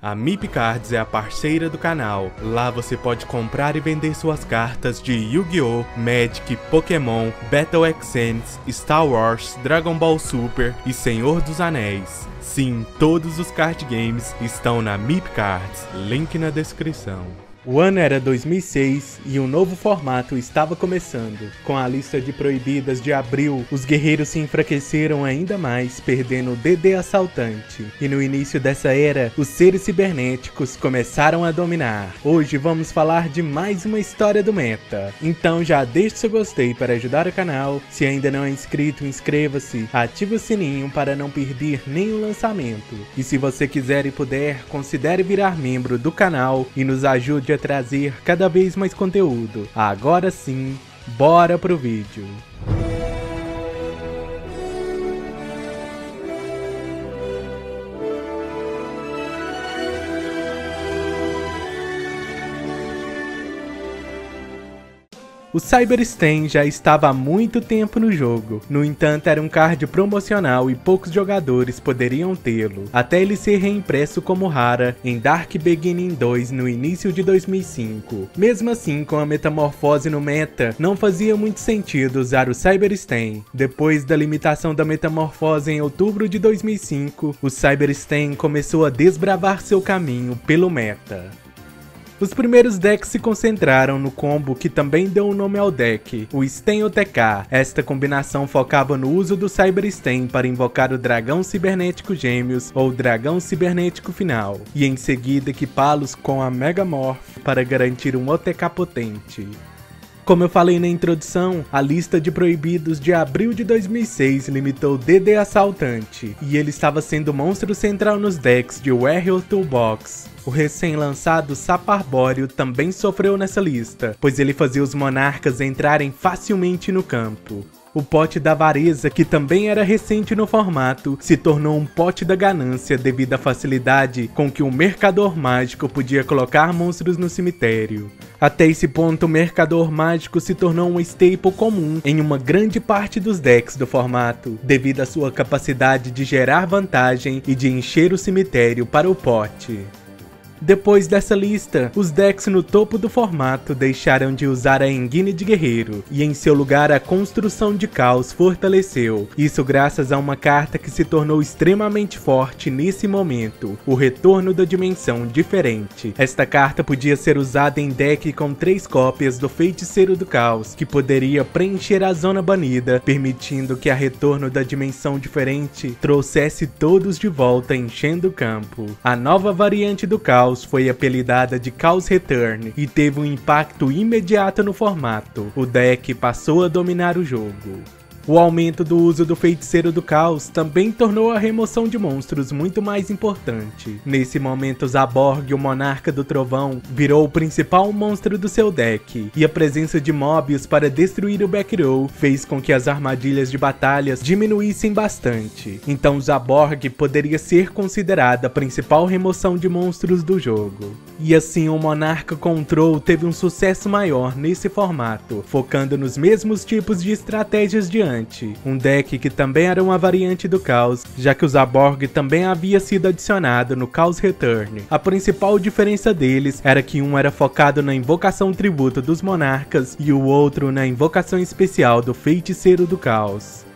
A MIP Cards é a parceira do canal. Lá você pode comprar e vender suas cartas de Yu-Gi-Oh!, Magic, Pokémon, Battle Exams, Star Wars, Dragon Ball Super e Senhor dos Anéis. Sim, todos os card games estão na MIP Cards, link na descrição. O ano era 2006 e um novo formato estava começando. Com a lista de proibidas de abril, os guerreiros se enfraqueceram ainda mais, perdendo o DD Assaltante. E no início dessa era, os seres cibernéticos começaram a dominar. Hoje vamos falar de mais uma história do meta. Então já deixe seu gostei para ajudar o canal. Se ainda não é inscrito, inscreva-se, ative o sininho para não perder nenhum lançamento. E se você quiser e puder, considere virar membro do canal e nos ajude a trazer cada vez mais conteúdo. Agora sim, bora pro vídeo. O Cyber Stain já estava há muito tempo no jogo, no entanto era um card promocional e poucos jogadores poderiam tê-lo, até ele ser reimpresso como rara em Dark Beginning 2 no início de 2005. Mesmo assim, com a metamorfose no meta, não fazia muito sentido usar o Cyber Stain. Depois da limitação da metamorfose em outubro de 2005, o Cyber Stain começou a desbravar seu caminho pelo meta. Os primeiros decks se concentraram no combo que também deu o nome ao deck, o Stain OTK. Esta combinação focava no uso do Cyber Stain para invocar o Dragão Cibernético Gêmeos ou Dragão Cibernético Final, e em seguida equipá-los com a Megamorph para garantir um OTK potente. Como eu falei na introdução, a lista de proibidos de abril de 2006 limitou DD Assaltante, e ele estava sendo o monstro central nos decks de Warrior Toolbox. O recém-lançado Sapo Arbóreo também sofreu nessa lista, pois ele fazia os monarcas entrarem facilmente no campo. O Pote da Avareza, que também era recente no formato, se tornou um Pote da Ganância devido à facilidade com que o Mercador Mágico podia colocar monstros no cemitério. Até esse ponto, o Mercador Mágico se tornou um staple comum em uma grande parte dos decks do formato, devido à sua capacidade de gerar vantagem e de encher o cemitério para o pote. Depois dessa lista, os decks no topo do formato deixaram de usar a engine de guerreiro, e em seu lugar a construção de caos fortaleceu, isso graças a uma carta que se tornou extremamente forte nesse momento, o Retorno da Dimensão Diferente. Esta carta podia ser usada em deck com 3 cópias do Feiticeiro do Caos, que poderia preencher a zona banida, permitindo que a Retorno da Dimensão Diferente trouxesse todos de volta enchendo o campo. A nova variante do Caos foi apelidada de Chaos Return e teve um impacto imediato no formato. O deck passou a dominar o jogo. O aumento do uso do Feiticeiro do Caos também tornou a remoção de monstros muito mais importante. Nesse momento, Zaborg, o Monarca do Trovão, virou o principal monstro do seu deck, e a presença de Mobius para destruir o back row fez com que as armadilhas de batalhas diminuíssem bastante. Então Zaborg poderia ser considerada a principal remoção de monstros do jogo. E assim o Monarca Control teve um sucesso maior nesse formato, focando nos mesmos tipos de estratégias de antes. Um deck que também era uma variante do Caos, já que o Zaborg também havia sido adicionado no Chaos Return. A principal diferença deles era que um era focado na invocação tributo dos monarcas e o outro na invocação especial do Feiticeiro do Caos.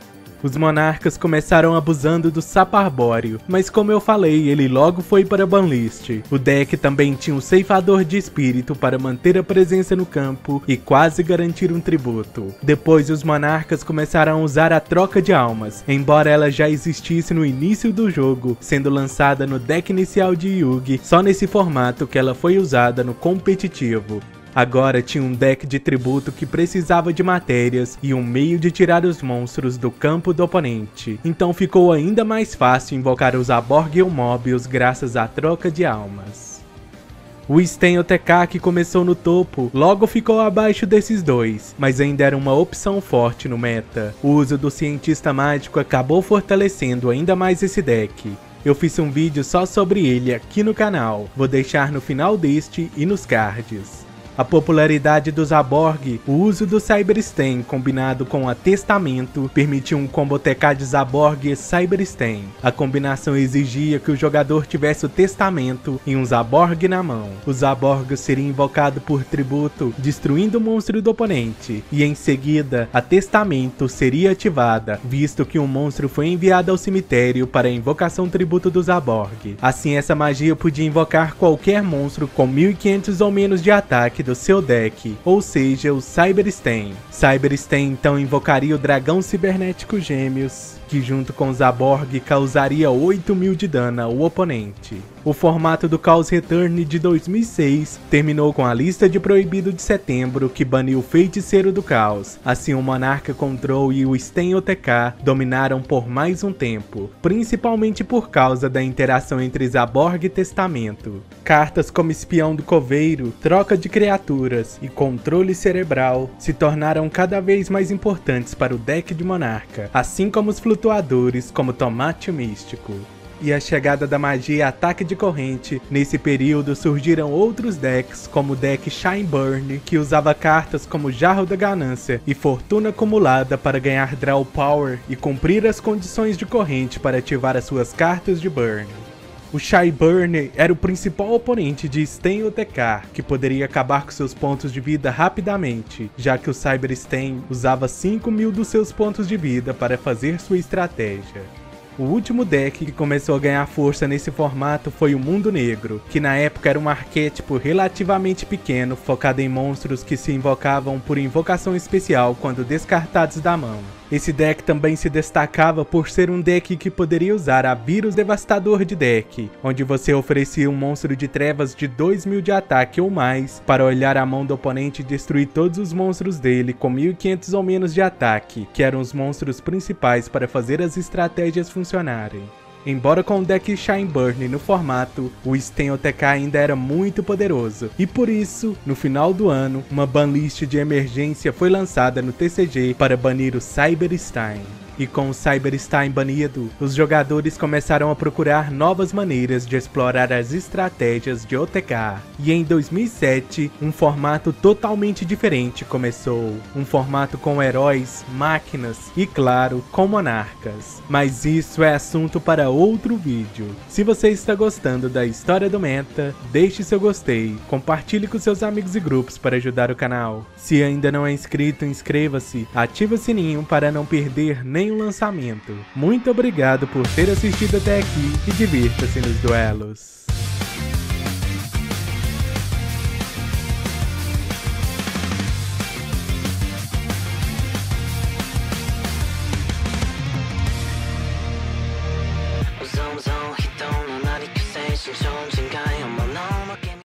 Os monarcas começaram abusando do Sapo Arbóreo, mas como eu falei, ele logo foi para a banlist. O deck também tinha um ceifador de espírito para manter a presença no campo e quase garantir um tributo. Depois os monarcas começaram a usar a troca de almas, embora ela já existisse no início do jogo, sendo lançada no deck inicial de Yugi, só nesse formato que ela foi usada no competitivo. Agora tinha um deck de tributo que precisava de matérias e um meio de tirar os monstros do campo do oponente, então ficou ainda mais fácil invocar os Zaborg e o Mobius graças à troca de almas. O Stain OTK, que começou no topo, logo ficou abaixo desses dois, mas ainda era uma opção forte no meta. O uso do Cientista Mágico acabou fortalecendo ainda mais esse deck. Eu fiz um vídeo só sobre ele aqui no canal, vou deixar no final deste e nos cards. A popularidade do Zaborg, o uso do Cyberstain combinado com o Testamento permitiu um combo TK de Zaborg e Cyberstain. A combinação exigia que o jogador tivesse o Testamento e um Zaborg na mão. O Zaborg seria invocado por tributo, destruindo o monstro do oponente, e em seguida a Testamento seria ativada, visto que um monstro foi enviado ao cemitério para a invocação tributo do Zaborg. Assim, essa magia podia invocar qualquer monstro com 1500 ou menos de ataque do seu deck, ou seja, o Cyberstain. Cyberstain então invocaria o Dragão Cibernético Gêmeos, que junto com Zaborg causaria 8.000 de dano ao oponente. O formato do Chaos Return de 2006 terminou com a lista de proibido de setembro, que baniu o Feiticeiro do Caos. Assim, o Monarca Control e o Stain OTK dominaram por mais um tempo, principalmente por causa da interação entre Zaborg e Testamento. Cartas como Espião do Coveiro, Troca de Criaturas e Controle Cerebral se tornaram cada vez mais importantes para o deck de Monarca, assim como os flutuadores como Tomate Místico. E a chegada da magia Ataque de Corrente, nesse período surgiram outros decks, como o deck Shineburn, que usava cartas como Jarro da Ganância e Fortuna Acumulada para ganhar Draw Power e cumprir as condições de corrente para ativar as suas cartas de Burn. O Shineburn era o principal oponente de Stain OTK, que poderia acabar com seus pontos de vida rapidamente, já que o Cyberstain usava 5.000 dos seus pontos de vida para fazer sua estratégia. O último deck que começou a ganhar força nesse formato foi o Mundo Negro, que na época era um arquétipo relativamente pequeno, focado em monstros que se invocavam por invocação especial quando descartados da mão. Esse deck também se destacava por ser um deck que poderia usar a Vírus Devastador de deck, onde você oferecia um monstro de trevas de 2.000 de ataque ou mais para olhar a mão do oponente e destruir todos os monstros dele com 1.500 ou menos de ataque, que eram os monstros principais para fazer as estratégias funcionarem. Embora com o deck Shineburn no formato, o Stain OTK ainda era muito poderoso, e por isso, no final do ano, uma banlist de emergência foi lançada no TCG para banir o Cyberstain. E com o Cyberstain banido, os jogadores começaram a procurar novas maneiras de explorar as estratégias de OTK. E em 2007, um formato totalmente diferente começou. Um formato com heróis, máquinas e, claro, com monarcas. Mas isso é assunto para outro vídeo. Se você está gostando da história do meta, deixe seu gostei, compartilhe com seus amigos e grupos para ajudar o canal. Se ainda não é inscrito, inscreva-se, ative o sininho para não perder nenhum lançamento. Muito obrigado por ter assistido até aqui e divirta-se nos duelos.